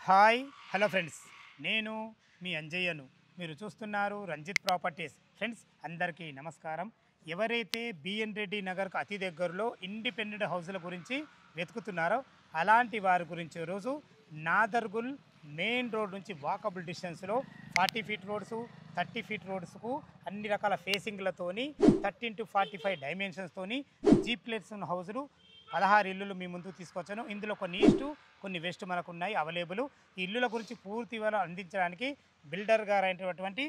Hi hello friends, నేను మీ అంజయ్యను. మీరు చూస్తున్నారు రంజిత్ ప్రాపర్టీస్. ఫ్రెండ్స్ అందరికీ నమస్కారం. ఎవరైతే బిఎన్ రెడ్డి నగర్కు అతి దగ్గరలో ఇండిపెండెంట్ హౌస్ల గురించి వెతుకుతున్నారో అలాంటి వారి గురించి ఈరోజు నాదర్గుల్ మెయిన్ రోడ్ నుంచి వాకబుల్ డిస్టెన్స్లో 40 ఫీట్ రోడ్స్, 30 ఫీట్ రోడ్స్కు అన్ని రకాల ఫేసింగ్లతోని 13-45 డైమెన్షన్స్తోని జీప్లెట్స్ ఉన్న హౌజులు 16 ఇల్లులు మీ ముందుకు తీసుకొచ్చాను. ఇందులో కొన్ని ఈస్ట్, కొన్ని వెస్ట్ మనకు ఉన్నాయి అవైలబుల్. ఈ ఇల్లుల గురించి పూర్తి వివరాలు అందించడానికి బిల్డర్ గారు అయినటువంటి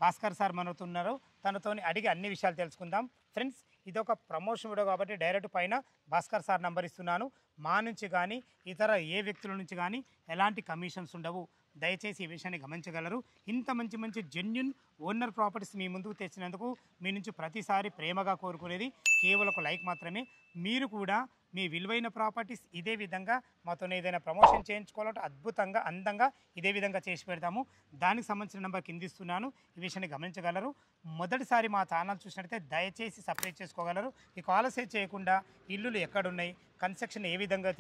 భాస్కర్ సార్ మనతున్నారు. తనతోని అడిగి అన్ని విషయాలు తెలుసుకుందాం. ఫ్రెండ్స్, ఇది ఒక ప్రమోషన్ వీడియో కాబట్టి డైరెక్ట్ పైన భాస్కర్ సార్ నంబర్ ఇస్తున్నాను. మా నుంచి కానీ ఇతర ఏ వ్యక్తుల నుంచి కానీ ఎలాంటి కమిషన్స్ ఉండవు. దయచేసి ఈ విషయాన్ని గమనించగలరు. ఇంత మంచి మంచి జెన్యున్ ఓనర్ ప్రాపర్టీస్ మీ ముందుకు తెచ్చినందుకు మీ నుంచి ప్రతిసారి ప్రేమగా కోరుకునేది కేవలం ఒక లైక్ మాత్రమే. మీరు కూడా మీ విలువైన ప్రాపర్టీస్ ఇదే విధంగా మాతో ఏదైనా ప్రమోషన్ చేయించుకోవాలంటే అద్భుతంగా అందంగా ఇదే విధంగా చేసి పెడతాము. దానికి సంబంధించిన నెంబర్ కింద ఇస్తున్నాను. ఈ విషయాన్ని గమనించగలరు. మొదటిసారి మా ఛానల్ చూసినట్టయితే దయచేసి సబ్స్క్రైబ్ చేసుకోగలరు. ఈ కాల్సే చేయకుండా ఇల్లులు ఎక్కడున్నాయి, కన్స్ట్రక్షన్ ఏ విధంగా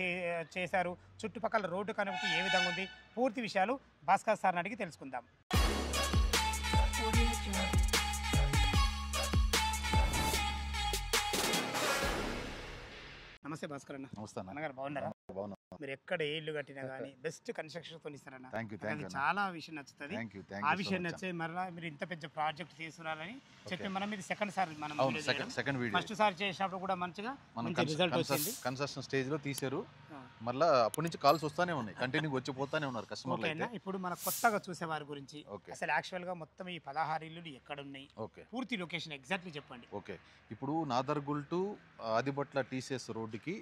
చేశారు, చుట్టుపక్కల రోడ్డు కనెక్ట్ ఏ విధంగా ఉంది, పూర్తి విషయాలు భాస్కర్ సార్ని అడిగి తెలుసుకుందాం. నమస్తే భాస్కర్ అన్న. నమస్తే అన్నగారు బాగున్నారా? బాగున్నా. మీరు ఎక్కడ ఏ ఇల్లు కట్టినా కానీ బెస్ట్ కన్స్ట్రక్షన్ తో ఇస్తారన్న. థ్యాంక్ యూ చాలా విషయం నచ్చుతుంది. ఆ విషయం నచ్చే మరలా మీరు ఇంత పెద్ద ప్రాజెక్ట్ తీసుకురాలని చెప్పి మనం ఇది సెకండ్ సారి మనం సెకండ్ వీడియో ఫస్ట్ సారి చేసినప్పుడు కూడా మంచిగా రిజల్ట్ వచ్చింది. కన్స్ట్రక్షన్ స్టేజ్ లో తీశారు. మళ్ళీ అప్పటి నుంచి కాల్స్ వస్తానే ఉన్నాయి, కంటిన్యూ వచ్చిపోతానే ఉన్నారు కస్టమర్లు. ఓకేనా, ఇప్పుడు మన కొత్తగా చూసే వారి గురించి అసలు యాక్చువల్ గా మొత్తం ఈ 16 ఇల్లులు ఎక్కడ ఉన్నాయి, పూర్తి లొకేషన్ ఎగ్జాక్ట్లీ చెప్పండి. ఓకే, ఇప్పుడు నాదర్గుల్ టు ఆదిబట్ల టీసీఎస్ రోడ్డుకి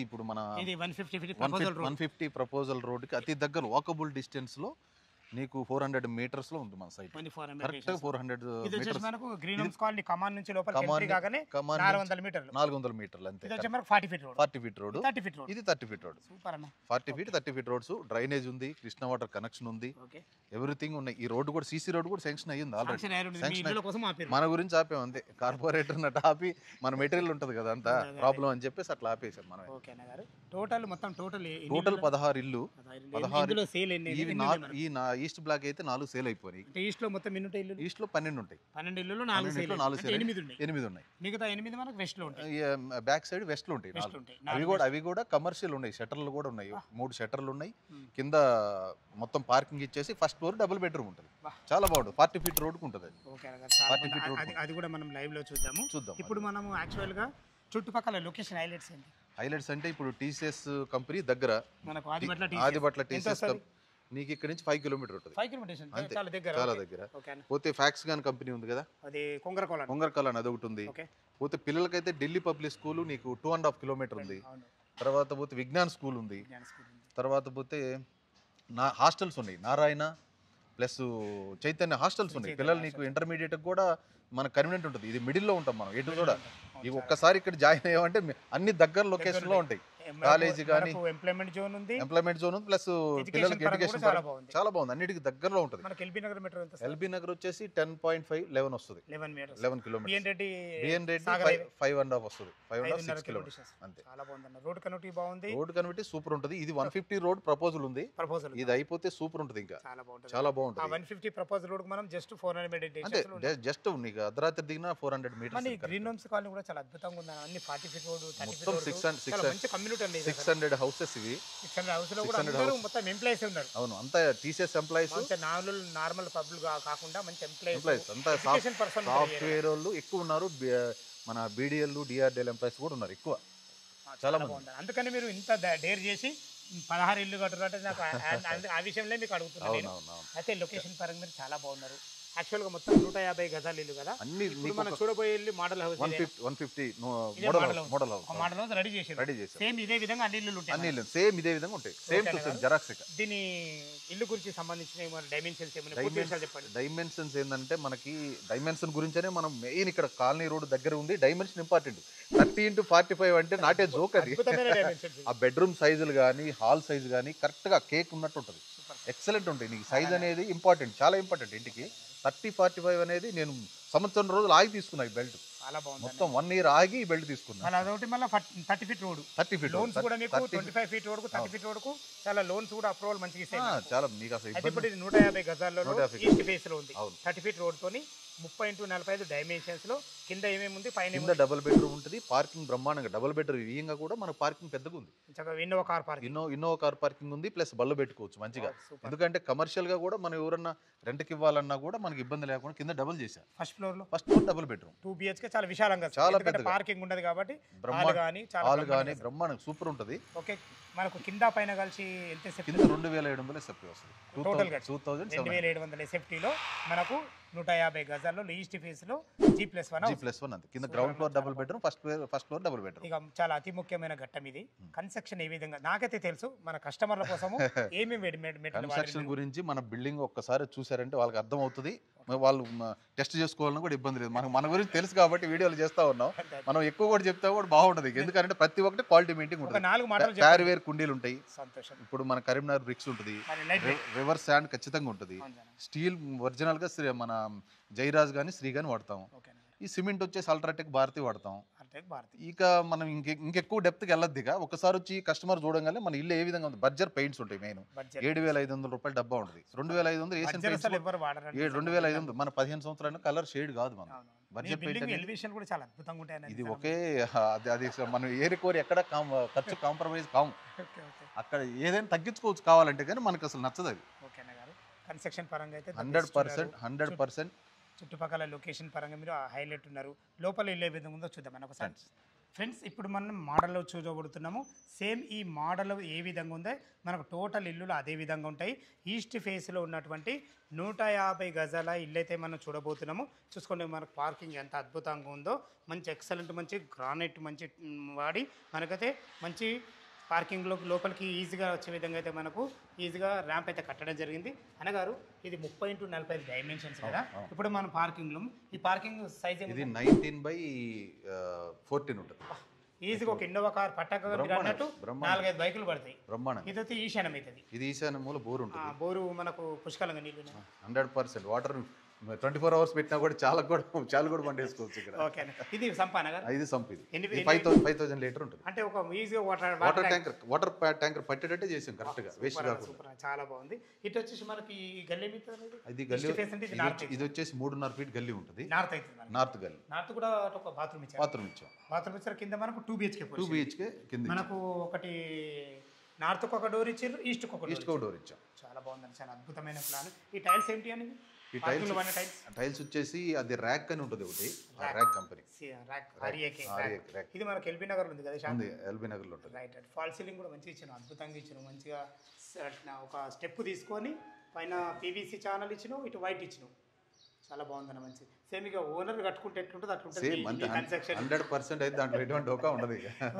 ఇప్పుడు మన 150 ప్రపోజల్ రోడ్డుకి అతి దగ్గర వాకబుల్ డిస్టెన్స్ లో నీకు 400 మీటర్స్ లో ఉంది మన సైట్. Correct 400 meters. మనకు గ్రీన్ హోమ్స్ కాలనీ కమాన్ నుంచి లోపల ఎంట్రీ కాగానే 400 మీటర్లు. 400 మీటర్లు అంతే. ఇది వచ్చి మనకు 40 feet road. 40 feet road. 30 feet road. ఇది 30 ఫీట్ రోడ్. సూపర్ అన్న. 30 ఫీట్ రోడ్స్, డ్రైనేజ్ ఉంది, కృష్ణ వాటర్ కనెక్షన్ ఉంది, ఎవ్రీథింగ్ ఉన్నాయి. ఈ రోడ్డు కూడా సీసీ రోడ్ కూడా శాంక్షన్ అయ్యింది ఆల్రెడీ. మన గురించి ఆపాం అంతే, కార్పొరేటర్ నట్టు ఆపి మన మెటీరియల్ ఉంటది కదా అంతా ప్రాబ్లం అని చెప్పేసి అట్లా ఆపేసాం మనం. టోటల్ మొత్తం టోటల్ 16 ఇల్లు. 16 ఈ ఈస్ట్ బ్లాక్ అయితే 4 సేల్ అయిపోయి. ఈస్ట్ లో మొత్తం ఎన్ని ఇల్లు? ఈస్ట్ లో 12 ఉంటాయి. 12 ఇల్లు 4 సేల్. 8 ఉన్నాయి. మిగతా 8 మనకు వెస్ట్ లో ఉంటాయి. బ్యాక్ సైడ్ వెస్ట్ లో ఉంటాయి. అవి కూడా కమర్షియల్ ఉన్నాయి. షట్టర్లు కూడా ఉన్నాయి. 3 షట్టర్లు ఉన్నాయి. కింద మొత్తం పార్కింగ్ ఇచ్చేసి ఫస్ట్ ఫ్లోర్ డబుల్ బెడ్రూమ్ ఉంటుంది. చాలా బాగుంటుంది. 40 ఫీట్ రోడ్ ఉంటుంది. అది కూడా మనం లైవ్ లో చూద్దాం. ఇప్పుడు మనం యాక్చువల్ గా చుట్టుపక్కల లొకేషన్ హైలైట్స్ ఏంటి? హైలైట్స్ అంటే ఇప్పుడు టీసీఎస్ కంపెనీ దగ్గర మనకు ఆదిబట్ల టీసీఎస్ నీకు ఇక్కడ నుంచి 5 కిలోమీటర్ ఉంటుంది. 5 కిలోమీటర్స్ చాలా దగ్గర. పోతే ఫ్యాక్స్ గాన్ కంపెనీ ఉంది కదా, అది కొంగరకాలన్ అదొకటి ఉంది. పోతే పిల్లలకైతే ఢిల్లీ పబ్లిక్ స్కూల్ నీకు 2.5 కిలోమీటర్ ఉంది. తర్వాత పోతే విజ్ఞాన్ స్కూల్ ఉంది. తర్వాత పోతే హాస్టల్స్ ఉన్నాయి. నారాయణ ప్లస్ చైతన్య హాస్టల్స్ ఉన్నాయి. పిల్లలు నీకు ఇంటర్మీడియట్ కూడా మనకు కన్వీనియంట్ ఉంటుంది. ఇది మిడిల్లో ఉంటాం మనం ఎటు కూడా. ఇవి ఒక్కసారి ఇక్కడ జాయిన్ అయ్యామంటే అన్ని దగ్గర లొకేషన్ లో ఉంటాయి. కాలేజీ కానీ ఎంప్లాయ్మెంట్ జోన్ ఉంది ప్లస్ పిల్లలకి ఎడ్యుకేషన్ చాలా బాగుంది. అన్నిటికి దగ్గరలో ఉంటుంది. ఎల్బీ నగర్ వచ్చేసి 10.5 11 వస్తుంది. 11 కిలోమీటర్స్. బిఎన్ రెడ్డి 5.5 వస్తుంది. 5.5 కిలోమీటర్స్ అంతే. రోడ్ కనెక్టివిటీ సూపర్ ఉంటుంది. ఇది 150 రోడ్ ప్రపోజల్ ఉంది. ఇది అయిపోతే సూపర్ ఉంటుంది. ఇంకా చాలా బాగుంటుంది. 150 ప్రపోజల్ రోడ్ మనం జస్ట్ 400 మీటర్స్ అంటే జస్ట్ నీకు అర్ధరాత్రి దిగిన 400 మీటర్స్. గ్రీన్ హోమ్స్ కాలనీ కూడా చాలా అద్భుతంగా ఉంది. అన్ని 40 feet road, 30 feet road, 600 houses. ఇవి 600 హౌస్ లో కూడా అందరూ మొత్తం ఎంప్లాయీస్ ఉన్నారు. అవును, అంతా టీసీఎస్ ఎంప్లాయీస్. నార్మల్ పబ్లిక్ కాకుండా మంచి ఎంప్లాయీస్ అంతా సాఫ్ట్వేర్ వాళ్ళు ఎక్కువ ఉన్నారు. మన బీడీఎల్ డిఆర్డీఎల్ ఎంప్లాయీస్ కూడా ఉన్నారు ఎక్కువ. చాలా బాగుంది. అందుకని మీరు ఇంత డేర్ చేసి 16 ఇల్లు కట్టారంటే నాకు ఆ విషయంలో మీకు అడుగుతున్నాను. అయితే లొకేషన్ పరంగా మీరు చాలా బాగున్నారు. యాక్చువల్గా మొత్తం 150 గజాలు ఇల్లు కదా. అన్ని మనం చూడబోయే ఇల్లు model house 150 model house ready చేసి సేమ్ ఇదే విధంగా అన్ని ఇల్లు ఉంటాయి. అన్ని సేమ్ ఇదే విధంగా ఉంటాయి. Same to same xerox. దీని ఇల్లు గురించి సంబంధించిన డైమెన్షన్స్ చెప్పండి. డైమెన్షన్స్ ఏంటంటే మనకి డైమెన్షన్ గురించనే మనం మెయిన్ ఇక్కడ కాలనీ రోడ్ దగ్గర ఉంది. Dimension important. 30x45 అంటే నాటే జోక్ అది. ఆ బెడ్రూమ్ సైజులు కానీ హాల్ సైజు కానీ కరెక్ట్ గా కేక్ ఉన్నట్టు ఉంటుంది. ఎక్సలెంట్ ఉంటాయి. నీకు సైజ్ అనేది ఇంపార్టెంట్, చాలా ఇంపార్టెంట్ ఇంటికి. 30x45 అనేది నేను సంవత్సరం రోజులు ఆగి తీసుకున్నాను. బెల్ట్ చాలా బాగుంది. మొత్తం 1 ఇయర్ ఆగి ఈ బెల్ట్ తీసుకున్నా. మళ్ళీ అదొకటి మళ్ళీ 30 ఫీట్ రోడ్, 30 ఫీట్ లోన్స్ కూడా మీకు 25 ఫీట్ రోడ్కు 30 ఫీట్ రోడ్కు చాలా లోన్స్ కూడా అప్రూవల్ మంచిగా ఇస్తాయి. చాలా మీకు అసలు అయితే ఇప్పుడు ఇది 150 గజాల్లో 150 ఈస్ట్ ఫేస్ లో ఉంది. అవును. 30 ఫీట్ రోడ్ తోని 30x45 డైమెన్షన్స్ లో కింద ఏమేమి ఉంది, పైన కింద డబుల్ బెడ్రూమ్ ఉంటుంది, పార్కింగ్ బ్రహ్మాండంగా డబుల్ బెడ్రూమ్ ఇయ్యంగా కూడా మనకు పార్కింగ్ పెద్దగా ఉంది. Innova car parking, Innova car parking ఉంది, ప్లస్ బళ్ళు పెట్టుకోవచ్చు మంచిగా. ఎందుకంటే కమర్షియల్ గా కూడా మనం ఎవరన్నా రెంట్కి ఇవ్వాలన్నా కూడా మనకి ఇబ్బంది లేకుండా కింద డబుల్ చేశారు. First floor double bedroom 2 BHK చాలా విశాలంగా, చాలా పెద్ద పార్కింగ్ ఉండదు కాబట్టి హాల్ గానీ బ్రహ్మాండంగా సూపర్ ఉంటుంది. ఓకే, మనకు కింద పైన కలిసి ఎంత కింద 2700 ఎస్ఎఫ్టీ వస్తుంది. టోటల్ గా 2700 ఎస్ఎఫ్టీ లో మనకు 150 గజాల్లో ఈస్ట్ ఫేస్ లో G+1 అంతే. కింద ground floor double bedroom, first floor double bedroom. ఇక చాలా అతి ముఖ్యమైన ఘట్టం ఇది. కన్స్ట్రక్షన్ ఏ విధంగా నాకైతే తెలుసు, మన కస్టమర్ల కోసం ఏమేమి కన్స్ట్రక్షన్ గురించి మన బిల్డింగ్ ఒక్కసారి చూసారంటే వాళ్ళకి అర్థం అవుతుంది. వాళ్ళు టెస్ట్ చేసుకోవాలని కూడా ఇబ్బంది లేదు. మన గురించి తెలుసు కాబట్టి వీడియోలు చేస్తా ఉన్నాం. మనం ఎక్కువ కూడా చెప్తా కూడా బాగుంటది. ఎందుకంటే ప్రతి ఒక్కటి క్వాలిటీ మెయింటైన్ ఉంటుంది. క్యారీవేర్ కుండీలు ఉంటాయి. ఇప్పుడు మన కరీంనగర్ బ్రిక్స్ ఉంటుంది, రివర్స్ శాండ్ ఖచ్చితంగా ఉంటుంది. స్టీల్ ఒరిజినల్ గా మన జైరాజ్ గానీ శ్రీ గానీ వాడతాం. ఈ సిమెంట్ వచ్చేసి అల్ట్రాటెక్ భారతి వాడతాం. ఇక మనం ఇంకెక్కువ డెప్త్కి వెళ్ళొద్దు. ఇక ఒకసారి వచ్చి కస్టమర్ చూడగానే మన ఇల్లు ఏ విధంగా ఉంది. బర్జర్ పెయింట్స్ ఉంటాయి. మెయిన్ 7500 రూపాయలు డబ్బా ఉంటుంది. 2500 ఏషియన్ పెయింట్స్, 2500 మన 15 సంవత్సరాలు కలర్ షేడ్ కాదు. మన బర్జర్ పెయింట్ ఇది ఒకే. అది మనం ఏరికోరి ఎక్కడ ఖర్చు కాంప్రమైజ్ కాము. అక్కడ ఏదైనా తగ్గించుకోవచ్చు కావాలంటే, కానీ మనకు అసలు నచ్చదు అది. కన్స్ట్రక్షన్ పరంగా అయితే 100%. చుట్టుపక్కల లొకేషన్ పరంగా మీరు హైలైట్ ఉన్నారు. లోపల ఇల్లు ఏ విధంగా ఉందో చూద్దాం ఒకసారి. ఫ్రెండ్స్, ఇప్పుడు మనం మోడల్లో చూడబడుతున్నాము. సేమ్ ఈ మోడల్ ఏ విధంగా ఉందో మనకు టోటల్ ఇల్లులు అదే విధంగా ఉంటాయి. ఈస్ట్ ఫేస్లో ఉన్నటువంటి 150 గజాల ఇల్లు అయితే మనం చూడబోతున్నాము. చూసుకోండి మనకు పార్కింగ్ ఎంత అద్భుతంగా ఉందో. మంచి ఎక్సలెంట్, మంచి గ్రానైట్ మంచి వాడి మనకైతే మంచి పార్కింగ్లో లోపలికి ఈజీగా వచ్చే విధంగా అయితే మనకు ఈజీగా ర్యాంప్ అయితే కట్టడం జరిగింది. అనగారు ఇది 30x45 డైమెన్షన్స్ కదా. ఇప్పుడు మన పార్కింగ్లో ఈ పార్కింగ్ సైజ్ ఇది 19/14 ఉంటుంది. ఈజీగా ఒక ఇన్నోవా కార్ పట్టక అన్నట్టు 4-5 బైకులు పడతాయి. బ్రహ్మాండం. ఇదైతే ఈశాన్యం అవుతుంది. ఇది ఈశాన్య మూల బోరు ఉంటుంది. బోరు మనకు పుష్కలంగా నీళ్ళు 100% వాటర్ 24 అవర్స్ పెట్టినా కూడా చాలా కూడా పండేసుకోవచ్చు ఇక్కడ. ఓకే, ఇది సంపాన కదా. ఇది సంప్. ఇది 5000 లీటర్ ఉంటుంది. అంటే ఒక ఈజీగా వాటర్ ట్యాంకర్ పట్టేటట్టే చేసాం కరెక్ట్ గా, వేస్ట్ కాకుండా. చాలా బాగుంది. ఇటు వచ్చేసి మనకి గల్లీ మీద ఇది గల్లీ, ఇది వచ్చేసి 3.5 ఫీట్ గల్లీ ఉంటుంది. నార్త్ గల్లీ. నార్త్ కూడా ఒక బాత్రూమ్ ఇచ్చారు. కింద మనకు 2 BHK కింద మనకు ఒకటి నార్త్ ఒక డోర్ ఇచ్చారు, ఈస్ట్ ఒక డోర్ ఇచ్చాం. చాలా బాగుందండి, చాలా అద్భుతమైన ప్లాన్. ఈ టైల్స్ ఏంటి అనేది? ఈ టైల్స్ వచ్చేసి అది ర్యాక్ అని ఉంటుంది ఒకటి, ర్యాక్ కంపెనీ. ఇది మనకి ఎల్బీ నగర్ ఉంది కదా. ఎల్బీ నగర్ లో ఉంటుంది. రైట్. ఫాల్ సీలింగ్ కూడా మంచిగా ఇచ్చాను, అద్భుతంగా ఇచ్చాను. మంచిగా ఒక స్టెప్ తీసుకొని పైన PVC ఛానల్ ఇచ్చినావు, ఇటు వైట్ ఇచ్చినావు. చాలా బాగుందన్న మంచి. సేమ్ ఇక ఓనర్ కట్టుకుంటే ఎట్లుంటుంది అట్లుంటుంది. 100% అయితే దాంట్లో ఎటువంటి డోకా ఉండదు.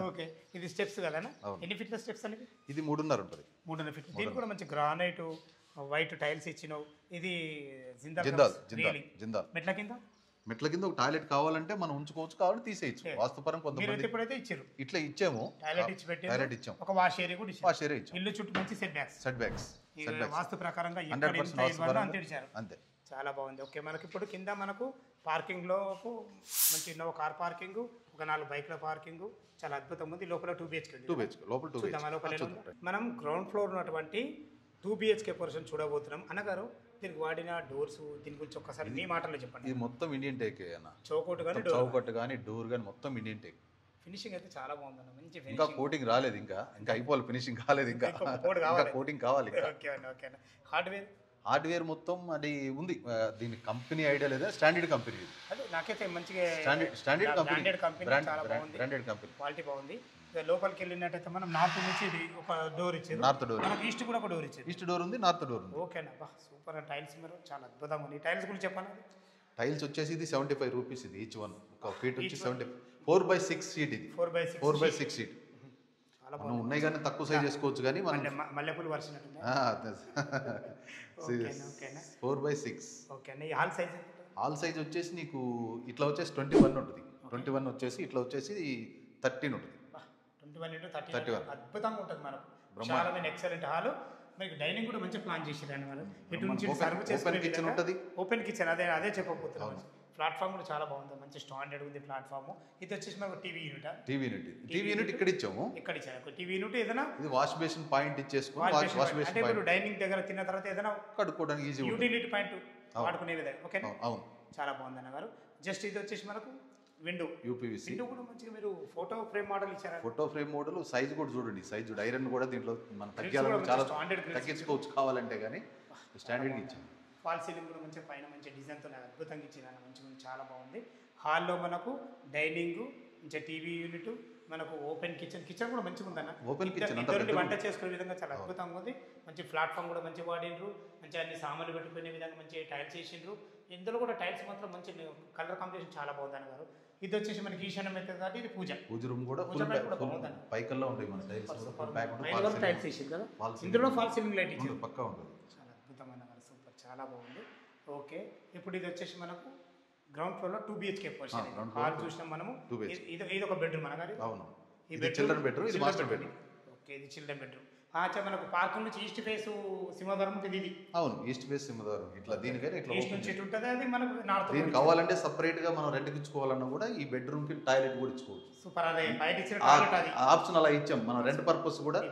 ఓకే, ఇది స్టెప్స్ కదా. ఎన్ని ఫీట్ల స్టెప్స్ అనేది? ఇది 3.5 ఉంటుంది. 3.5 ఫీట్. దీనికి కూడా మంచి గ్రానైట్ వైట్ టైల్స్ ఇచ్చినావు. ఇది జిందాల్. మెట్ల కింద ఒక టాయిలెట్ కావాలంటే మనం ఉంచుకోవచ్చు, కావాలంటే తీసేయచ్చు. వాస్తుపరం కొంతమంది ఇప్పుడైతే ఇచ్చారు, ఇట్లా ఇచ్చాము. టాయిలెట్ ఇచ్చాం, ఒక వాష్ ఏరియా కూడా ఇచ్చాం. ఇల్లు చుట్టూ మంచి సెట్ బ్యాక్స్ వాస్తు ప్రకారంగా అంతే. చాలా బాగుంది. ఓకే, మనకి ఇప్పుడు కింద మనకు పార్కింగ్ లో మంచి ఇన్నోవా కార్ పార్కింగ్, ఒక 4 బైక్ల పార్కింగ్, చాలా అద్భుతంగా ఉంది. లోపల 2 BHK మనం గ్రౌండ్ ఫ్లోర్ ఉన్నటువంటి 2 BHK పోర్షన్ చూడబోతున్నాం. అన్నగారు, దీనికి వాడిన డోర్స్ దీని గురించి ఒక్కసారి మీ మాటల్లో చెప్పండి. ఇది మొత్తం ఇండియన్ టేక్ అన్న. చౌకట్టు కానీ డోర్ కానీ మొత్తం ఇండియన్ టేక్. ఫినిషింగ్ అయితే చాలా బాగుంది. మంచి ఇంకా కోటింగ్ రాలేదు, ఇంకా అయిపోవాలి, ఫినిషింగ్ కాలేదు, ఇంకా కోటింగ్ కావాలి. హార్డ్వేర్ మొత్తం అది ఉంది. దీని కంపెనీ ఐడియా లేదా, స్టాండర్డ్ కంపెనీ. నాకైతే మంచిగా standard company, branded company, quality బాగుంది. లోపలికి వెళ్ళినట్టయితే మనం నార్త్ నుంచి ఒక డోర్ ఇచ్చారు. నార్త్ డోర్, ఈస్ట్ కూడా ఒక డోర్ ఇచ్చారు. ఈస్ట్ డోర్ ఉంది, నార్త్ డోర్ ఉంది. ఓకేనా, సూపర్. టైల్స్ మీరు చాలా అద్భుతంగా ఉంది. టైల్స్ గురించి చెప్పండి. టైల్స్ వచ్చేసి ఇది 75 రూపీస్. ఇది ఈచ్ వన్ ఒక ఫీట్ వచ్చి 4/6 షీట్. ఇది 4/6 షీట్. మనం ఉన్నాయి కానీ తక్కువ సైజ్ చేసుకోవచ్చు, కానీ మల్లెపూలు వర్షినట్టు 4/6. ఓకే, హాల్ సైజ్ వచ్చేసి నీకు ఇట్లా వచ్చేసి 21 ఉంటుంది. 21 వచ్చేసి ఇట్లా వచ్చేసి 13 ఉంటుంది. 21 అద్భుతంగా ఉంటుంది మనకు. చాలా ఎక్సలెంట్ హాల్. మీకు డైనింగ్ కూడా మంచి ప్లాన్ చేసిరండి. మనం ఇటు నుంచి సర్వ్ చేసుకునే కిచెన్ ఉంటుంది. ఓపెన్ కిచెన్, అదే చెప్పబోతున్నాం. ప్లాట్ఫామ్ కూడా చాలా బాగుంది, మంచి స్టాండర్డ్ ఉంది ప్లాట్ఫామ్. ఇది వచ్చేసి మనకు టీవీ యూనిట్. టీవీ యూనిట్ ఇక్కడ ఇచ్చాము. ఇక్కడ ఇచ్చారు టీవీ యూనిట్. ఏదైనా ఇది వాష్ బేసిన్ పాయింట్ ఇచ్చేసుకొని వాష్ బేసిన్ అంటే ఇప్పుడు డైనింగ్ దగ్గర తిన్న తర్వాత ఏదైనా కడుక్కోవడానికి ఈజీ యూటిలిటీ పాయింట్ వాడుకునే విధంగా. ఓకే, అవును, చాలా బాగుంది అన్నగారు. జస్ట్ ఇది వచ్చేసి మనకు విండో, యూపీవీసీ విండో కూడా మంచిగా మీరు ఫోటో ఫ్రేమ్ మోడల్ ఇచ్చారు. ఫోటో ఫ్రేమ్ మోడల్ సైజ్ కూడా చూడండి, సైజ్ ఐరన్ కూడా దీంట్లో మనం తగ్గాలని చాలా తగ్గించుకోవచ్చు కావాలంటే, కానీ స్టాండర్డ్గా ఇచ్చాము. ఫాల్ సీలింగ్ కూడా మంచిగా పైన మంచి డిజైన్తో అద్భుతంగా ఇచ్చిన మంచిగా చాలా బాగుంది. హాల్లో మనకు డైనింగ్, మంచిగా టీవీ యూనిట్, మనకు ఓపెన్ కిచెన్. కిచెన్ కూడా మంచిగా ఉందన్న, ఓపెన్ కిచెన్ వంట చేసుకునే విధంగా చాలా అద్భుతంగా ఉంది. మంచి ప్లాట్ఫామ్ కూడా మంచిగా వాడిండ్రు, మంచిగా అన్ని సామాన్లు పెట్టుకునే విధంగా మంచి టైల్స్ వేసిండ్రు. ఇందులో కూడా టైల్స్ మాత్రం మంచి కలర్ కాంబినేషన్ చాలా బాగుంది అన్నగారు. ఇది వచ్చేసి మనకి ఈశాన్యం అయితే కాబట్టి ఇది పూజ రూమ్ కూడా పైకల్లో ఉంటాయి మన టైల్స్ వేసింది కదా. ఇందులో ఫాల్ సీలింగ్ లైట్ ఇచ్చింది, పక్కా ఉంటుంది. చాలా అద్భుతమైన సూపర్, చాలా బాగుంది. ఓకే, ఇప్పుడు ఇది వచ్చేసి మనకు గ్రౌండ్ ఫ్లోర్ లో 2 BHK పోర్షన్. హాల్ చూసినాం మనము. ఇది ఒక బెడ్రూమ్ అనగారు. అవును, ఇది చిల్డ్రన్ బెడ్రూమ్, ఇది మాస్టర్ బెడ్రూమ్. ఓకే, ఇది చిల్డ్రన్ బెడ్రూమ్. మనకు పార్కింగ్ నుంచి ఈస్ట్ ఫేస్ సింహద్వారం ఉంటుంది. ఇది అవును, ఈస్ట్ ఫేస్ సింహద్వారం. ఇట్లా దీనికైనా ఇట్లా ఈస్ట్ నుంచి ఇటు ఉంటుంది. అది మనకు నార్త్. దీనికి కావాలంటే సపరేట్ గా మనం రెంట్కి ఇచ్చుకోవాలన్నా కూడా ఈ బెడ్రూమ్ కి టాయిలెట్ కూడా ఇచ్చుకోవచ్చు. సూపర్, అదే బయట ఇచ్చిన టాయిలెట్ అది ఆప్షన్ అలా ఇచ్చాం మనం. రెంట్ పర్పస్ కూడా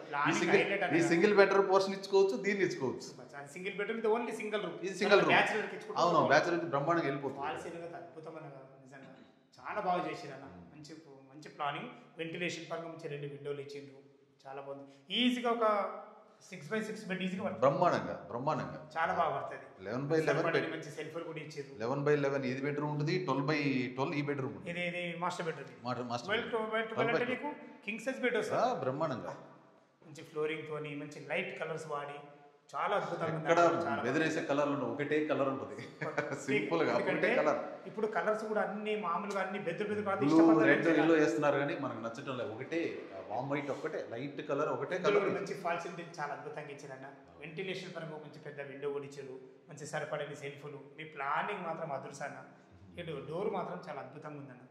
ఈ సింగిల్ బెడ్రూమ్ పోర్షన్ ఇచ్చుకోవచ్చు, దీన్ని ఇచ్చుకోవచ్చు. సింగిల్ బెడ్రూమ్, ఇది ఓన్లీ సింగిల్ రూమ్. ఇది సింగిల్ రూమ్. అవును, బ్యాచులర్ బ్యాచులర్ కి బ్రహ్మాండంగా వెళ్ళిపోతుంది. ఫాల్ సీలింగ్ అద్భుతమైన, నిజంగా చాలా బాగా చేసిరన్న. మంచి మంచి ప్లానింగ్. వెంటిలేషన్ పరంగా మంచి 2 విండోలు ఇచ్చిండ్రు, చాలా బాగుంది. ఈజీగా ఒక 6x6 బెడ్ ఈజీగా పడుతుంది. బ్రహ్మాండంగా చాలా బాగా పడుతుంది. 11x11 మంచి సెల్ఫ్లు కూడా ఇచ్చారు. 11x11 ఇది బెడ్రూమ్ ఉంటుంది, 12x12 ఈ బెడ్రూమ్. ఇది మాస్టర్ బెడ్రూమ్. 12 అంటే నీకు కింగ్ సైజ్ బెడ్ వస్తుంది. బ్రహ్మాండంగా మంచి ఫ్లోరింగ్ తోని మంచి లైట్ కలర్స్ వాడి చాలా అద్భుతంగా. ఇక్కడ బెదిరేసే కలర్ ఒకటే కలర్ ఉంటుంది, సింపుల్ గా ఒకటే కలర్. ఇప్పుడు కలర్స్ కూడా అన్ని మామూలుగా అన్ని బెదురు రెడ్ ఎల్లో వేస్తున్నారు, కానీ మనకు నచ్చటం లేదు. ఒకటే వామ్ వైట్, ఒకటే లైట్ కలర్, ఒకటే కలర్. మంచి ఫాల్ సీలింగ్ చాలా అద్భుతంగా ఇచ్చారన్న. వెంటిలేషన్ పరంగా మంచి పెద్ద విండో కూడా ఇచ్చారు, మంచి సరిపడని సెల్ఫ్లు. మీ ప్లానింగ్ మాత్రం అదృశాన్న. ఇటు డోర్ మాత్రం చాలా అద్భుతంగా ఉందన్న.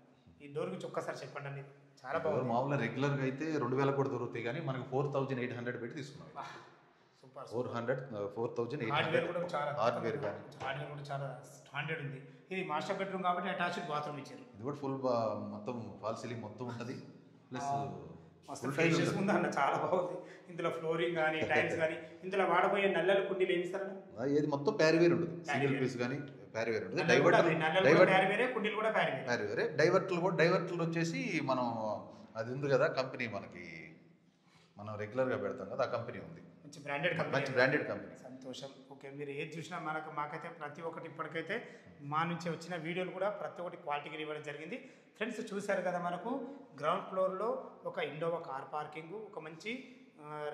ఈ డోర్ గురించి ఒక్కసారి చెప్పండి అండి. చాలా బాగుంది. మామూలుగా రెగ్యులర్ గా అయితే 2000 కూడా దొరుకుతాయి, కానీ మనకు 4800 పెట్టి తీసుకున్నాం. 4,800 హార్డ్వేర్ కూడా చాలా స్టాండర్డ్ ఉంది. ఇది మాస్టర్ బెడ్రూమ్ కాబట్టి అటాచ్డ్ బాత్రూమ్ ఇచ్చారు. ఇది కూడా ఫుల్ మొత్తం ఫాల్ సీలింగ్ మొత్తం ఉంటుంది. ప్లస్ ఉంది అన్న, చాలా బాగుంది. ఇందులో ఫ్లోరింగ్ కానీ టైల్స్ కానీ, ఇందులో వాడబోయే నల్లల కుండీలు ఏమి ఇస్తారన్న? ఏది మొత్తం ప్యారివేర్ ఉంటుంది, సింగిల్ పీస్ కానీ ప్యారివేర్ ఉంటుంది. డైవర్ట్లు వచ్చేసి మనం అది ఉంది కదా కంపెనీ, మనం రెగ్యులర్ గా పెడతాం కదా, ఆ కంపెనీ ఉంది. మంచి బ్రాండెడ్ కంపెనీ. సంతోషం. ఓకే, మీరు ఏది చూసినా మాకైతే ప్రతి ఒక్కటి ఇప్పటికైతే మా నుంచి వచ్చిన వీడియోలు కూడా ప్రతి ఒక్కటి క్వాలిటీగా ఇవ్వడం జరిగింది. ఫ్రెండ్స్ చూశారు కదా, మనకు గ్రౌండ్ ఫ్లోర్లో ఒక ఇండోవా కార్ పార్కింగ్, ఒక మంచి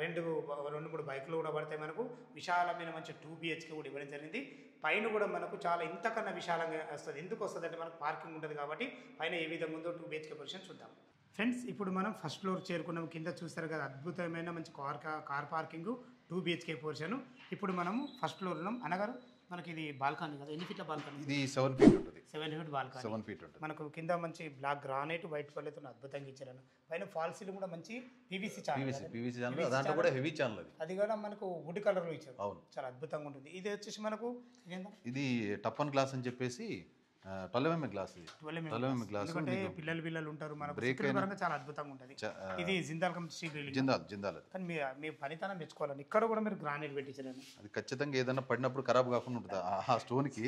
2-3 బైకులు కూడా పడతాయి. మనకు విశాలమైన మంచి 2 BHK కూడా ఇవ్వడం జరిగింది. పైన కూడా మనకు చాలా ఇంతకన్నా విశాలంగా వస్తుంది. ఎందుకు వస్తుంది అంటే మనకు పార్కింగ్ ఉంటుంది కాబట్టి పైన ఏ విధంగా ఉందో 2 BHK పొజిషన్ చూద్దాం. ఫ్రెండ్స్, ఇప్పుడు మనం ఫస్ట్ ఫ్లోర్ చేరుకున్నాం. కింద చూస్తారు కదా, అద్భుతమైన మంచి కార్ పార్కింగ్ 2 BHK పోర్షన్. ఇప్పుడు మనము ఫస్ట్ ఫ్లోర్ ఉన్నాం. అనగారు మనకి ఇది బాల్కనీ కదా, ఎన్ని ఫీట్ల బాల్కనీ? ఇది 7 ఫీట్ ఉంటుంది. 7 ఫీట్ బాల్కనీ. 7 ఫీట్ ఉంటుంది. మనకు కింద మంచి బ్లాక్ గ్రానైట్ వైట్ పల్లెతో అద్భుతంగా ఇచ్చారన్న. పైన ఫాల్ సీలింగ్ కూడా మంచి పీవీసీ ఛానల్, దాంట్లో కూడా హెవీ ఛానల్. అది కూడా మనకు వుడ్ కలర్ లో ఇచ్చారు. అవును, చాలా అద్భుతంగా ఉంటుంది. ఇది వచ్చేసి మనకు ఇది టఫన్ గ్లాస్ అని చెప్పేసి 12mm గ్లాస్. 12mm glass. ఎందుకంటే పిల్లలు ఉంటారు, మనకు చాలా అద్భుతంగా ఉంటుంది. ఇది జిందాల్ జిందాల్. కానీ మీ పనితనం మెచ్చుకోవాలని ఇక్కడ కూడా మీరు గ్రానైట్ పెట్టించారు. అది ఖచ్చితంగా ఏదైనా పడినప్పుడు ఖరాబ్ కాకుండా ఉంటుంది ఆ స్టోన్ కి,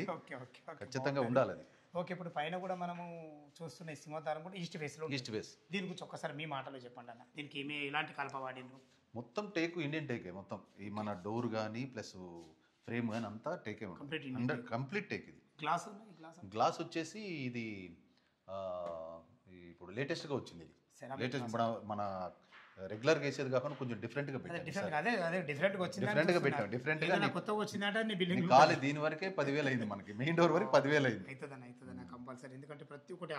ఖచ్చితంగా ఉండాలి అది. ఓకే, ఇప్పుడు పైన కూడా మనము చూస్తున్న సింహద్వారం కూడా ఈస్ట్ ఫేస్. దీని గురించి ఒక్కసారి మీ మాటలో చెప్పండి అన్న. దీనికి ఎలాంటి కలప వాడిండ్రు? మొత్తం టేకు, ఇండియన్ టేకే మొత్తం. ఈ మన డోర్ కానీ ప్లస్ ఫ్రేమ్ కానీ అంతా టేకే, కంప్లీట్ టేక్. ఇది గ్లాస్ వచ్చేసి ఇది ఇప్పుడు లేటెస్ట్ గా వచ్చింది. లేటెస్ట్ మన రెగ్యులర్ గా వేసేది కాకుండా కొంచెం డిఫరెంట్ గా పెట్టాం. ఖాళీ దీని వరకే 10,000 అయింది. మనకి మెయిన్ డోర్ వరకు 10,000 అయింది. అవుతుందన్న కంపల్సరీ. ఎందుకంటే ప్రతి ఒక్కటి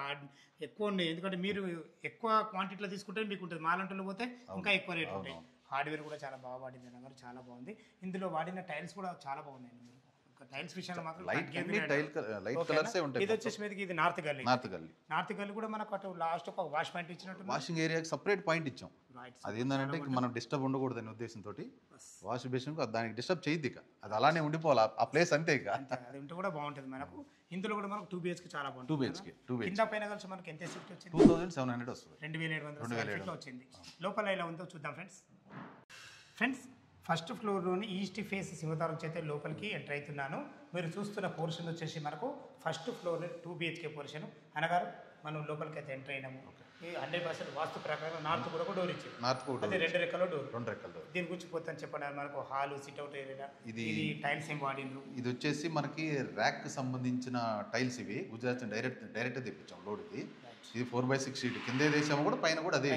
ఎక్కువ ఉన్నాయి. ఎందుకంటే మీరు ఎక్కువ క్వాంటిటీలో తీసుకుంటే మీకు ఉంటుంది, మాలంటలో పోతే ఇంకా ఎక్కువ రేట్ ఉంటాయి. హార్డ్వేర్ కూడా చాలా బాగా వాడింది అన్నారు, చాలా బాగుంది. ఇందులో వాడిన టైల్స్ కూడా చాలా బాగున్నాయి. టైల్స్ విషయంలో మాత్రం లైట్ లైట్ ఓకేనా? కలర్సే ఉంటాయి. ఇది వచ్చేసి మీదకి ఇది నార్త్ గల్లీ. నార్త్ గల్లీ. నార్త్ గల్లీ కూడా మనకు అటు లాస్ట్ ఒక వాష్ పాయింట్ ఇచ్చినట్టు. వాషింగ్ ఏరియాకి సపరేట్ పాయింట్ ఇచ్చాం. అది ఏంటంటే మనం డిస్టర్బ్ ఉండకూడదు అనే ఉద్దేశంతో వాష్ బేసిన్ దానికి డిస్టర్బ్ చేయద్దు, ఇక అది అలానే ఉండిపోవాలి ఆ ప్లేస్ అంతే. ఇక అది ఉంటే కూడా బాగుంటుంది మనకు. ఇందులో కూడా మనకు 2 BHK చాలా బాగుంటుంది. 2 BHK కింద పైన కలిసి మనకి ఎంత షిఫ్ట్ వచ్చింది? 2700 వస్తుంది. 2700 వచ్చింది. లోపల ఇలా ఉందో చూద్దాం ఫ్రెండ్స్. ఫస్ట్ ఫ్లోర్లోని ఈస్ట్ ఫేస్ సింహద్వారం చేతే లోపలికి ఎంటర్ అవుతున్నాను. మీరు చూస్తున్న పోర్షన్ వచ్చేసి మనకు ఫస్ట్ ఫ్లోర్ 2 BHK పోర్షన్ అనగా మనం లోపలికి అయితే ఎంటర్ అయినాము. 100% వాస్తు ప్రకారం నార్త్ కూడా డోర్ ఇచ్చింది. అది 2 రెక్కల డోర్. దీని గురించి పోతాను చెప్పండి. మనకు హాలు సిట్అవుట్ ఏరియా, ఇది టైల్స్ ఏం వాడిండ్రు? ఇది వచ్చేసి మనకి ర్యాక్ కి సంబంధించిన టైల్స్. ఇవి గుజరాత్ డైరెక్ట్ తెప్పించాం లోడ్కి. ఇది 4x6 షీట్ కింద వేసాము కూడా, పైన కూడా అదే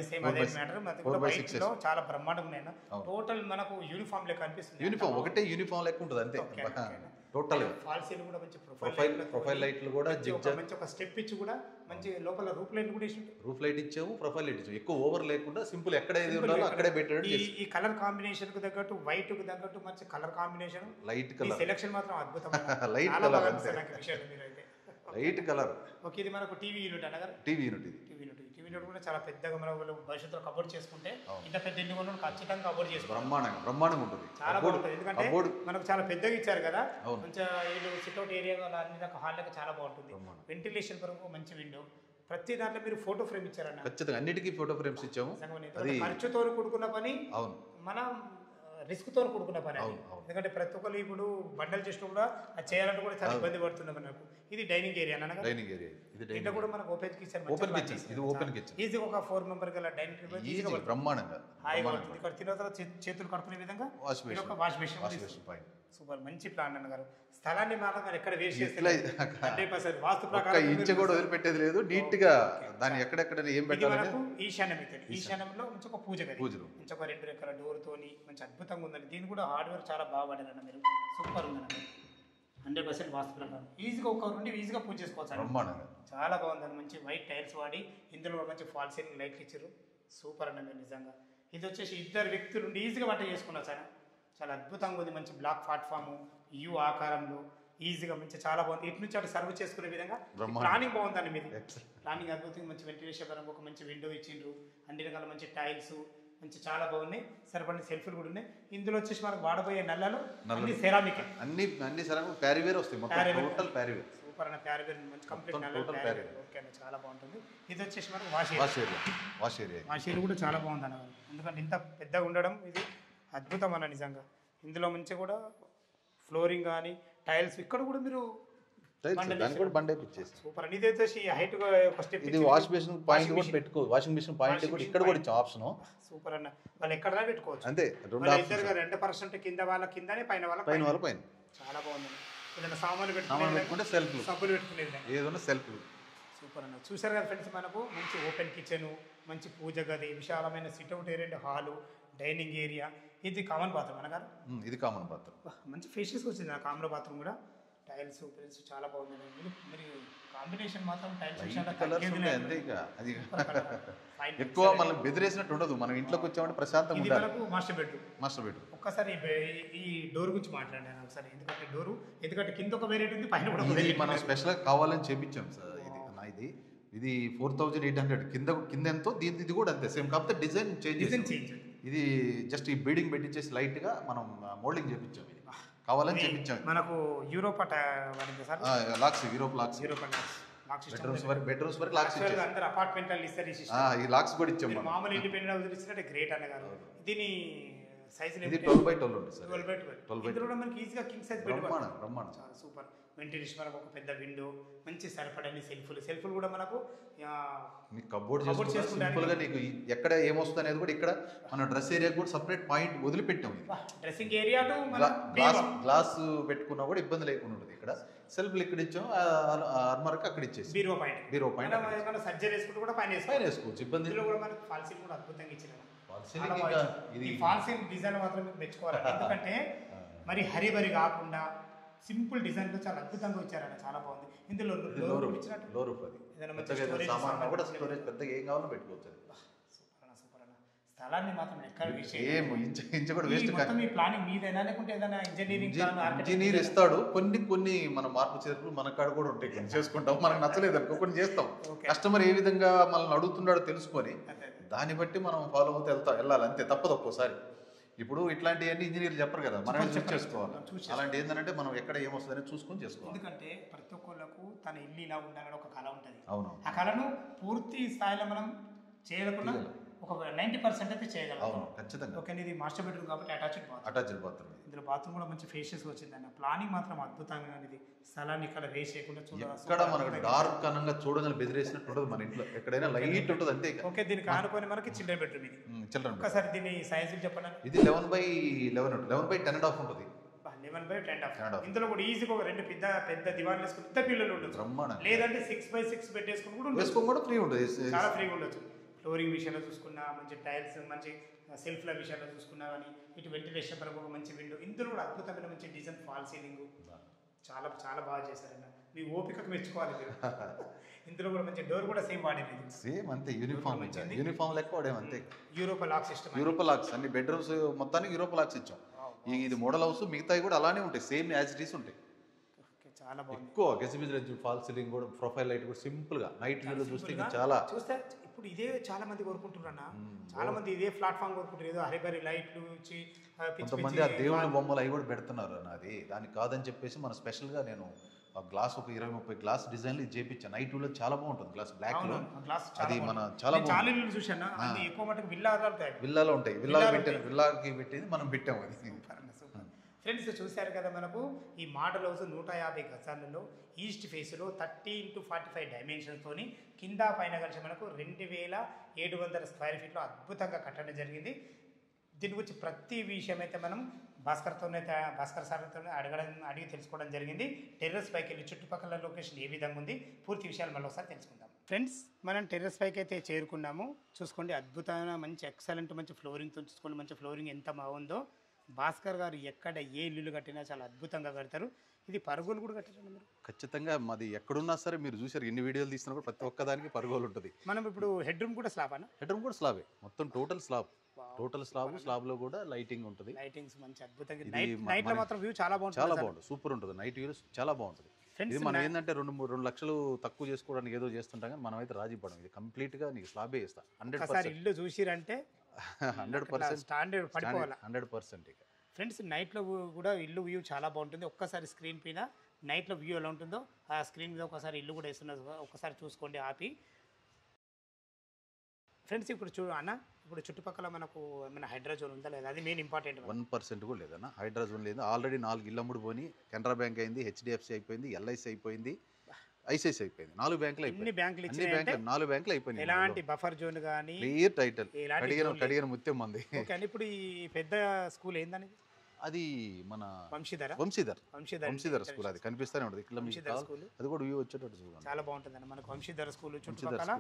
సేమ్ అదే మ్యాటర్. చాలా బ్రహ్మాండంగా టోటల్ మనకు యూనిఫామ్ లెక్క అనిపిస్తుంది. యూనిఫామ్ ఒకటే యూనిఫామ్ లెక్క ఉంటుంది అంతే. టోటల్ ఫాల్ సీల్ కూడా మంచి ప్రొఫైల్ లైట్లు కూడా మంచి ఒక స్టెప్ ఇచ్చి కూడా మంచి లోపల రూఫ్ లైట్ కూడా ఇచ్చి రూఫ్ లైట్ ఇచ్చాము, ప్రొఫైల్ లైట్ ఇచ్చాము. ఎక్కువ ఓవర్ లేకుండా సింపుల్ ఎక్కడ ఏది ఉండాలో అక్కడే పెట్టాడు. ఈ కలర్ కాంబినేషన్ కు తగ్గట్టు వైట్ కు తగ్గట్టు మంచి colour combination, light colour selection మాత్రం అద్భుతమైన light colour light colour. Okay, ఇది మనకు టీవీ యూనిట్ అనగా టీవీ యూనిట్ కూడా చాలా పెద్దగా మనం భవిష్యత్తులో కబోర్డ్ చేసుకుంటే ఇంత పెద్ద ఇల్లు కూడా ఖచ్చితంగా కబోర్డ్ చేసుకోవాలి. బ్రహ్మాండంగా ఉంటుంది, చాలా బాగుంటుంది. ఎందుకంటే మనకు చాలా పెద్దగా ఇచ్చారు కదా, మంచిగా వీళ్ళు సిట్అవుట్ ఏరియా అన్ని రకాల హాల్ లెక్క చాలా బాగుంటుంది. వెంటిలేషన్ వరకు మంచి విండో, ప్రతి దాంట్లో మీరు ఫోటో ఫ్రేమ్ ఇచ్చారన్న. ఖచ్చితంగా అన్నిటికీ ఫోటో ఫ్రేమ్స్ ఇచ్చాము. ఖర్చుతో కూడుకున్న పని, అవును, మనం రిస్క్తో కూడుకున్న పని. ఎందుకంటే ప్రతి ఒక్కరు ఇప్పుడు బండలు చేసిన కూడా అది చేయాలంటే కూడా చాలా ఇబ్బంది పడుతున్నాం మనకు. ఇది డైనింగ్ ఏరియా అనగా డైనింగ్ ఏరియా. దీంట్లో కూడా మనకు ఓపెన్ కిచెన్, ఓపెన్ కిచెన్. ఇది ఓపెన్ కిచెన్ ఈజీ. ఒక 4 మెంబర్ గల డైనింగ్ టేబుల్ ఈజీగా బ్రహ్మాండంగా హాయిగా ఉంటుంది. ఇక్కడ తిన్న తర్వాత చేతులు కడుక్కునే విధంగా ఒక వాష్ బేసిన్ పాయింట్. సూపర్, మంచి ప్లాన్ అన్నగారు. స్థలాన్ని మాత్రం ఎక్కడ వేస్ట్ చేస్తే 100% వాస్తు ప్రకారం ఇంచు కూడా వదిలిపెట్టేది లేదు. నీట్ గా దాన్ని ఎక్కడెక్కడ ఏం పెట్టాలి. ఈశాన్యం అయితే ఈశాన్యంలో మంచి ఒక పూజ గది, మంచి ఒక 2 రెక్కల డోర్ తోని మంచి అద్భుతంగా ఉందండి. దీని కూడా హార్డ్వేర్ చాలా బాగా పడారన్న మీరు. సూపర్ ఉందన్న, 100% వాస్తు ప్రకారం ఈజీగా ఒక నుండి ఈజీగా పూజ చేసుకోవచ్చు. చాలా బాగుందండి. మంచి వైట్ టైల్స్ వాడి ఇందులో మంచి ఫాల్ సీలింగ్ లైట్లు ఇచ్చారు. సూపర్ అన్న మీరు నిజంగా. ఇది వచ్చేసి 2 వ్యక్తులు నుండి ఈజీగా వంట చేసుకున్నారు సార్. చాలా అద్భుతంగా ఉంది. మంచి బ్లాక్ ప్లాట్ఫామ్ యూ ఆకారంలో ఈజీగా మంచి చాలా బాగుంది. ఇటు నుంచి అటు సర్వ్ చేసుకునే విధంగా ప్లానింగ్ బాగుందండి మీది. ప్లానింగ్ అద్భుతంగా మంచి వెంటిలేషన్ పరంగా ఒక మంచి విండో ఇచ్చిండ్రు. అన్ని రకాల మంచి టైల్స్ మంచి చాలా బాగున్నాయి. సరిపడిన సెల్ఫ్లు కూడా ఉన్నాయి. ఇందులో వచ్చేసి మనకు వాడబోయే నల్లలు అన్ని సెరామిక్, అన్ని సెరామిక్ ప్యారీవేర్ వస్తాయి. టోటల్ ప్యారీవేర్. సూపర్ అన్న, ప్యారీవేర్ మంచి కంప్లీట్ నల్ల ప్యారీవేర్. ఓకే అన్న, చాలా బాగుంటుంది. ఇది వచ్చేసి మనకు వాష్ ఏరియా కూడా చాలా బాగుంది అన్న. ఎందుకంటే ఇంత పెద్దగా ఉండడం ఇది అద్భుతం అన్న నిజంగా. ఇందులో మంచి కూడా ఫ్లోరింగ్ కానీ టైల్స్ ఇక్కడ కూడా మీరు సూపర్ అండి. ఇది వచ్చేసి హైట్ ఒక స్టెప్. ఇది వాష్ బేసిన్ పాయింట్ కూడా పెట్టుకో, వాషింగ్ మెషిన్ పాయింట్ కూడా ఇక్కడ కూడా ఇచ్చే ఆప్షన్. సూపర్ అన్న, వాళ్ళు ఎక్కడ పెట్టుకోవచ్చు అంతే. 2% కింద వాళ్ళ కిందనే, పైన వాళ్ళ పైన. చాలా బాగుంది. ఏదైనా సామాన్లు పెట్టుకుంటే సెల్ఫ్, సబ్బులు పెట్టుకునేది ఏదైనా సెల్ఫ్. సూపర్ అన్న. చూసారు కదా ఫ్రెండ్స్, మనకు మంచి ఓపెన్ కిచెన్, మంచి పూజ గది, విశాలమైన sit-out area, hall, dining area. ఇది కామన్ బాత్రూమ్ అనగారు. ఇది కామన్ బాత్రూమ్. మంచి ఫేషియస్ వచ్చింది ఆ కామన్ బాత్రూమ్ కూడా. టైల్స్ ప్రిన్స్ చాలా బాగుంది. మీరు కాంబినేషన్ మాత్రం టైల్స్ అంతే. ఇక అది ఎక్కువ మనం బెదిరేసినట్టు ఉండదు. మనం ఇంట్లోకి వచ్చామంటే ప్రశాంతంగా ఉండాలి. Master bedroom. ఒక్కసారి ఈ డోర్ గురించి మాట్లాడాను ఒకసారి. ఎందుకంటే కింద ఒక వేరేట్ ఉంది, పైన కూడా మనం స్పెషల్గా కావాలని చేపించాం సార్. ఇది 4800 కింద ఎంతో, ఇది కూడా అంతే సేమ్. కాకపోతే డిజైన్ చేంజ్. ఇది జస్ట్ ఈ బీడింగ్ పెట్టించేసి లైట్ గా మనం మోల్డింగ్ చేపించాం. ఇది కావాలని చేపించాం. మనకు Europe lakhs, Europe lakhs bedrooms వరకు లాక్స్ ఇచ్చారు. అందరూ అపార్ట్మెంట్ ఈ లాక్స్ కూడా ఇచ్చాం. మామూలు ఇండిపెండెంట్ హౌస్ ఇచ్చినట్టే గ్రేట్ అన్నగారు. దీని సైజ్ 12x12 ఉంటుంది సార్. 12x12 ఇందులో కూడా మనకి ఈజీగా కింగ్ సైజ్ బ్రహ్మాండం. చాలా సూపర్. వెంటిలేషన్ మనకు ఒక పెద్ద విండో, మంచి సరిపడని సెల్ఫ్లు కూడా మనకు కబోర్డ్ సింపుల్గా. నీకు ఎక్కడ ఏమొస్తుంది అనేది కూడా ఇక్కడ మన డ్రెస్ ఏరియా కూడా సపరేట్ పాయింట్ వదిలిపెట్టాం. డ్రెస్సింగ్ ఏరియా గ్లాస్ పెట్టుకున్నా కూడా ఇబ్బంది లేకుండా ఉంటుంది. ఇక్కడ సెల్ఫ్లు ఇక్కడ ఇచ్చాం, ఆర్మర్కి అక్కడ ఇచ్చేసి బీరో పాయింట్ సర్జరీ వేసుకుంటూ కూడా పైన వేసుకోవచ్చు. ఇబ్బంది కూడా మనకు ఫాల్ సీలింగ్ కూడా అద్భుతంగా ఇచ్చిన. ఫాల్ సీలింగ్ డిజైన్ మాత్రం పెంచుకోవాలి. ఎందుకంటే మరి హరిబరి కాకుండా సింపుల్ డిజైన్ లో చాలా అద్భుతంగా ఇచ్చారన్న. చాలా బాగుంది. ఇందులో స్టోరేజ్ పెద్దగా ఏం కావాలో పెట్టుకోవచ్చు. సూపర్ అన్న. స్థలాన్ని మాత్రం ఎక్కడ ఏం ఇంచ కూడా వేస్ట్ మొత్తం ఈ ప్లానింగ్ మీదేనా లేకుంటే ఏదైనా ఇంజనీరింగ్ ఇంజనీర్ ఇస్తాడు. కొన్ని మన మార్పు చేర్పులు మన కాడ కూడా ఉంటాయి, కొన్ని చేసుకుంటాం. మనకు నచ్చలేదు అనుకో కొన్ని చేస్తాం. కస్టమర్ ఏ విధంగా మనల్ని అడుగుతున్నాడో తెలుసుకొని దాన్ని బట్టి మనం ఫాలో అవుతూ వెళ్ళాలి, అంతే. తప్పదు ఒక్కోసారి. ఇప్పుడు ఇట్లాంటివన్నీ ఇంజనీర్లు చెప్పరు కదా, మనం చూస్ చేసుకోవాలి. అలాంటి ఏంటంటే మనం ఎక్కడ ఏమొస్తుందని చూసుకొని చేసుకోవాలి. ఎందుకంటే ప్రతి ఒక్కళ్ళకు తన ఇల్లు ఇలా ఉండాలని ఒక కళ ఉంటుంది. అవును. ఆ కళను పూర్తి స్థాయిలో మనం చేయకుండా ఒక 90% అయితే చేయగలం. అవును, ఖచ్చితంగా. ఓకే, ఇది మాస్టర్ బెడ్రూమ్ కాబట్టి అటాచ్డ్ బాత్రూమ్. ఇందులో బాత్రూమ్ కూడా మంచి ఫేషియస్ వచ్చిందన్న. ప్లానింగ్ మాత్రం అద్భుతంగా ఇది. స్థలాన్ని ఇక్కడ వేస్ట్ చేయకుండా ఎక్కడ మనకు డార్క్ అనంగా చూడగానే బెదిరేసినట్టు ఉంటుంది మన ఇంట్లో. ఎక్కడైనా లైట్ ఉంటుంది అంతే. ఓకే, దీనికి ఆనుకొని మనకి చిల్డ్రన్ బెడ్రూమ్ ఇది. చిల్డ్రన్ ఒకసారి దీని సైజు చెప్పండి. ఇది 11x10.5 ఉంటుంది. 11x10.5. ఇందులో కూడా ఈజీగా ఒక 2 పెద్ద దివాన్లు వేసుకుని ఇద్దరు పిల్లలు ఉండొచ్చు. లేదంటే 6x6 బెడ్ వేసుకుని కూడా ఫ్రీ ఉంటుంది, చాలా ఫ్రీగా ఉండొచ్చు. ఫ్లోరింగ్ విషయంలో చూసుకున్నా, మంచి టైల్స్, మంచి సెల్ఫ్ల విషయంలో చూసుకున్నా కానీ, ఇటు వెంటిలేషన్ పరంగా ఒక మంచి విండో. ఇందులో కూడా అద్భుతమైన మంచి డిజైన్ ఫాల్ సీలింగ్ చాలా చాలా బాగా చేశారన్న. మీ ఓపికకు మెచ్చుకోవాలి మీరు. ఇందులో కూడా మంచి డోర్ కూడా సేమ్ వాడేది, సేమ్ అంతే. యూనిఫామ్ లెక్క వాడేం అంతే. Europa lock system. Europa locks అన్ని బెడ్రూమ్స్ మొత్తానికి యూరోపా లాక్స్ ఇచ్చాం. ఇది మోడల్ హౌస్, మిగతాయి కూడా అలానే ఉంటాయి, సేమ్ యాజ్ ఇట్ ఈస్ ఉంటాయి. చాలా బాగుంది. ఎక్కువ గెజిబిజి ఫాల్ సీలింగ్ కూడా, ప్రొఫైల్ లైట్ కూడా సింపుల్ గా నైట్ వ్యూలో చూస్తే చూస్తే ఇప్పుడు ఇదే చాలా మంది కోరుకుంటున్నారన్న. చాలా మంది ఇదే ప్లాట్ఫామ్ కోరుకుంటారు. ఏదో హరిబరి లైట్లు ఇచ్చి కొంతమంది ఆ దేవుళ్ళ బొమ్మలు అవి కూడా పెడుతున్నారు అన్నది. దానికి కాదని చెప్పేసి మన స్పెషల్ గా నేను గ్లాస్ ఒక 20-30 గ్లాస్ డిజైన్లు చేపించాను. నైట్ వ్యూలో చాలా బాగుంటుంది గ్లాస్, బ్లాక్ లో. అది మన చాలా బాగుంటుంది. చూసాను ఎక్కువ మటుకు విల్లాలో ఉంటాయి. విల్లాకి పెట్టేది మనం పెట్టాము. అది ఫ్రెండ్స్ చూశారు కదా, మనకు ఈ మోడల్ హౌస్ 150 గజాలలో ఈస్ట్ ఫేస్లో 30x45 డైమెన్షన్స్తోని కింద పైన కలిసి మనకు 2700 స్క్వేర్ ఫీట్లో అద్భుతంగా కట్టడం జరిగింది. దీని గురించి ప్రతి విషయం అయితే మనం భాస్కర్ సార్తో అడిగి తెలుసుకోవడం జరిగింది. టెర్రస్ పైకి వెళ్ళి చుట్టుపక్కల లొకేషన్ ఏ విధంగా ఉంది, పూర్తి విషయాలు మళ్ళీ ఒకసారి తెలుసుకుందాం. ఫ్రెండ్స్, మనం టెర్రస్ పైకి అయితే చేరుకున్నాము. చూసుకోండి, అద్భుతమైన మంచి ఎక్సలెంట్ మంచి ఫ్లోరింగ్తో చూసుకోండి. మంచి ఫ్లోరింగ్ ఎంత బాగుందో. భాస్కర్ గారు ఎక్కడ ఏ ఇల్లు కట్టినా చాలా అద్భుతంగా కడతారు. ఇది పరుగులు కూడా కట్టారు మీరు? ఖచ్చితంగా. మాది ఎక్కడున్నా సరే మీరు చూసారు, ఎన్ని వీడియోలు తీసినా కూడా ప్రతి ఒక్కదానికి పరుగులు ఉంటుంది. మనం ఇప్పుడు హెడ్ రూమ్ కూడా స్లాబ్ అన్న? హెడ్ రూమ్ కూడా స్లాబే, మొత్తం టోటల్ స్లాబ్ లో కూడా లైటింగ్ ఉంటుంది. లైటింగ్స్ మంచి అద్భుతంగా. నైట్ లో మాత్రం వ్యూ చాలా బాగుంటుంది. చాలా బాగుంటుంది, సూపర్ ఉంటుంది. నైట్ వ్యూ చాలా బాగుంటుంది. ఇది మనం ఏంటంటే 2 లక్షలు తక్కువ చేసుకోవడానికి ఏదో చేస్తుంటాం, కానీ మనం అయితే రాజీ పడం. ఇది కంప్లీట్ గా నీకు స్లాబే ఇస్తా. 100% ఇల్లు చూసిరంటే 100% స్టాండర్డ్ పడిపోవాలి. 100%. ఫ్రెండ్స్, నైట్లో కూడా ఇల్లు వ్యూ చాలా బాగుంటుంది. ఒక్కసారి స్క్రీన్ పైన నైట్లో వ్యూ ఎలా ఉంటుందో ఆ స్క్రీన్ మీద ఒకసారి ఇల్లు కూడా వేస్తున్నది, ఒకసారి చూసుకోండి ఆపి. ఫ్రెండ్స్, ఇప్పుడు చూడు అన్న, ఇప్పుడు చుట్టుపక్కల మనకు ఏమైనా హైడ్రోజోన్ ఉందా లేదా, అది మెయిన్ ఇంపార్టెంట్. 1% కూడా లేదన్న, హైడ్రోజోన్ లేదు. ఆల్రెడీ 4 ఇళ్ళు అమ్ముడు పోయి, కెనరా బ్యాంక్ అయింది, హెచ్డిఎఫ్సి అయిపోయింది, ఎల్ఐసి అయిపోయింది, ఐసిఐసి అయిపోయింది. 4 బ్యాంకులు అయిపోయింది. 4 బ్యాంకులు అయిపోయింది. ఎలాంటి బఫర్ జోన్ కానీ క్లియర్ టైటిల్ కడిగిన ముత్యం మంది. ఇప్పుడు ఈ పెద్ద స్కూల్ ఏందని? అది మన వంశీధర్ స్కూల్. అది కనిపిస్తూనే ఉంటుంది. అది కూడా వ్యూ వచ్చేటట్టు చూడండి, చాలా బాగుంటుంది అన్న. మనకు వంశీధర్ స్కూల్ చుట్టుపక్కల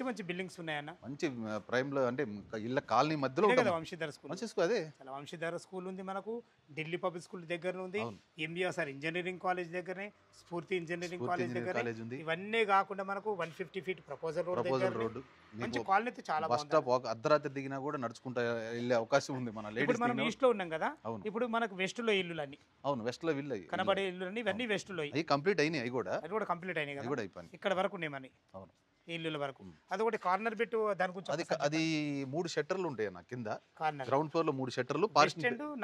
మంచి బిల్డింగ్స్ ఉన్నాయన్న. మంచి ప్రైమ్ లో, అంటే ఇళ్ళ కాలనీ మధ్యలో వంశీధర్ స్కూల్. అదే వంశీధర్ స్కూల్ ఉంది మనకు. ఢిల్లీ పబ్లిక్ స్కూల్ దగ్గర ఉంది. ఎంబీఆర్ ఇంజనీరింగ్ కాలేజ్ దగ్గరనే, స్ఫూర్తి ఇంజనీరింగ్ కాలేజ్ దగ్గర ఉంది. ఇవన్నీ కాకుండా మనకు 150 ఫీట్ ప్రపోజల్ రోడ్, మంచి కాలనీ అయితే చాలా బస్ స్టాప్. అర్ధరాత్రి దిగినా కూడా నడుచుకుంటా వెళ్ళే అవకాశం ఉంది. మన లేడీస్ మనం ఈస్ట్ లో ఉన్నాం కదా, ఇప్పుడు మనకు వెస్ట్ లో ఇల్లు అన్ని. అవును, వెస్ట్ లో ఇల్లు కనబడే ఇల్లు అన్ని ఇవన్నీ వెస్ట్ లో కంప్లీట్ అయినాయి. అవి కూడా కంప్లీట్ అయినాయి కదా, ఇక్కడ వరకు ఉన్నాయని. అవును, ఇల్లుల వరకు. అదొకటి కార్నర్ బిట్, దాని గురించి అది 3 షట్టర్లు ఉంటాయి అన్న కింద. గ్రౌండ్ ఫ్లోర్ లో 3 షట్టర్లు.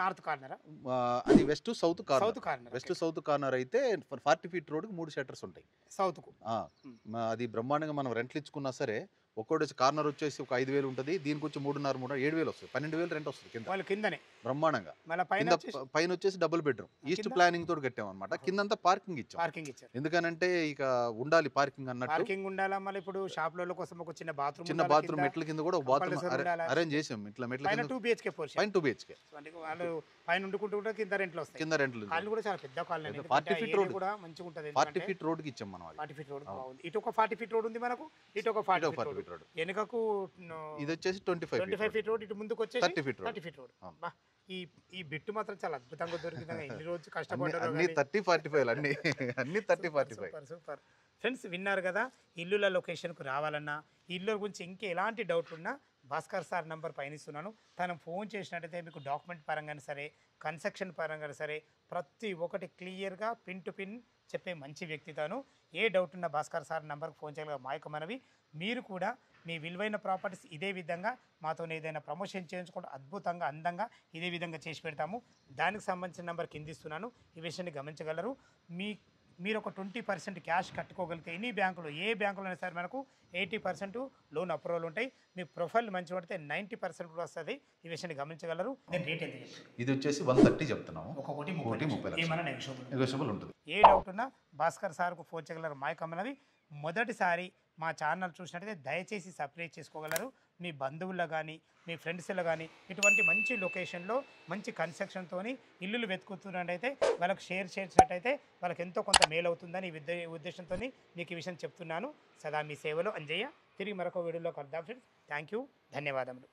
నార్త్ కార్నర్ అది west south corner. West south corner అయితే 40 ఫీట్ రోడ్ కి 3 షట్టర్స్ ఉంటాయి సౌత్ కు. అది బ్రహ్మాండంగా మనం రెంట్లు ఇచ్చుకున్నా సరే, ఒక్కోటి కార్నర్ వచ్చేసి ఒక 5,000 ఉంటుంది. దీనికి వచ్చి 3.5 7,000 వస్తుంది. 12,000 రెంట్ వస్తుంది కిందనే బ్రహ్మాండంగా. పైన వచ్చేసి డబుల్ బెడ్రూమ్ ఈస్ట్ ప్లానింగ్ తోటి కట్టాం అనమాట. కిందంతా పార్కింగ్ ఇచ్చాం. ఎందుకనంటే ఇక ఉండాలి పార్కింగ్ అన్నట్టు. పార్కింగ్ ఉండాలా. మళ్ళీ ఇప్పుడు షాప్ ల కోసం ఒక చిన్న బాత్రూమ్ మెట్ల కింద కూడా బాత్రూమ్ అరేంజ్ చేసాం. ఇట్లా మెట్ల కింద 2 BHK పైన 2 BHK. వాళ్ళు పైన ఉండుకుంటూ కింద రెంట్లు వస్తాయి. కింద రెంట్లు కూడా చాలా పెద్ద కాలనీ. 40 ఫీట్ రోడ్ కూడా మంచిగా ఉంటుంది. 40 ఫీట్ రోడ్ కి ఇచ్చాం మనం. 40 ఫీట్ రోడ్ బాగుంది. ఇటు ఒక 40 ఫీట్ రోడ్ ఉంది మనకు, ఇటు ఒక 40 ఫీట్ రోడ్. వెనుకకు ఇది వచ్చేసి 25 ఫీట్ రోడ్, ఇటు ముందుకు వచ్చేసి 30 ఫీట్ రోడ్. ఈ బిట్టు మాత్రం చాలా అద్భుతంగా దొరికింది. ఇన్ని రోజు కష్టపడ్డారు. అన్ని 30-45 అన్ని 30-45. సూపర్. ఫ్రెండ్స్, విన్నారు కదా, ఇల్లుల లొకేషన్కు రావాలన్నా, ఇల్లు గురించి ఇంకా ఎలాంటి డౌట్లు ఉన్నా భాస్కర్ సార్ నంబర్ పైన ఇస్తున్నాను. తను ఫోన్ చేసినట్టయితే మీకు డాక్యుమెంట్ పరంగా సరే, కన్స్ట్రక్షన్ పరంగా సరే ప్రతి ఒక్కటి క్లియర్గా పిన్ టు పిన్ చెప్పే మంచి వ్యక్తి తాను. ఏ డౌట్ ఉన్న భాస్కర్ సార్ నంబర్కి ఫోన్ చేయగల మా యొక్క మనవి. మీరు కూడా మీ విలువైన ప్రాపర్టీస్ ఇదే విధంగా మాతో ఏదైనా ప్రమోషన్ చేయించుకుంటూ అద్భుతంగా అందంగా ఇదే విధంగా చేసి పెడతాము. దానికి సంబంధించిన నెంబర్ కింద ఇస్తున్నాను. ఈ విషయాన్ని గమనించగలరు. మీరు ఒక 20% క్యాష్ కట్టుకోగలిగితే ఎనీ బ్యాంకులో ఏ బ్యాంకులో అయినా సరే మనకు 80% లోన్ అప్రూవల్ ఉంటాయి. మీ ప్రొఫైల్ మంచి పడితే 90% కూడా వస్తుంది. ఈ విషయాన్ని గమనించగలరు. దీని రేట్ ఎంత? ఇది వచ్చేసి 130 చెప్తున్నాము. ఒక్కొక్కటి 30 ఏమైనా నెగోషియబుల్ ఉంటుంది. ఏ డౌట్ ఉన్నా భాస్కర్ సార్కు ఫోన్ చేయగలరు. మా కమ్మనవి మొదటిసారి మా ఛానల్ చూసినట్టయితే దయచేసి సబ్స్క్రైబ్ చేసుకోగలరు. మీ బంధువుల్లో కానీ మీ ఫ్రెండ్స్లో కానీ ఇటువంటి మంచి లొకేషన్లో మంచి కన్స్ట్రక్షన్తో ఇల్లులు వెతుకుతున్నట్టయితే వాళ్ళకి షేర్ చేసినట్టయితే వాళ్ళకి ఎంతో కొంత మేలు అవుతుందని ఉద్దేశంతో మీకు ఈ విషయం చెప్తున్నాను. సదా మీ సేవలో అంజయ్య. తిరిగి మరొక వీడియోలో కలుద్దాం ఫ్రెండ్స్. థ్యాంక్ యూ, ధన్యవాదములు.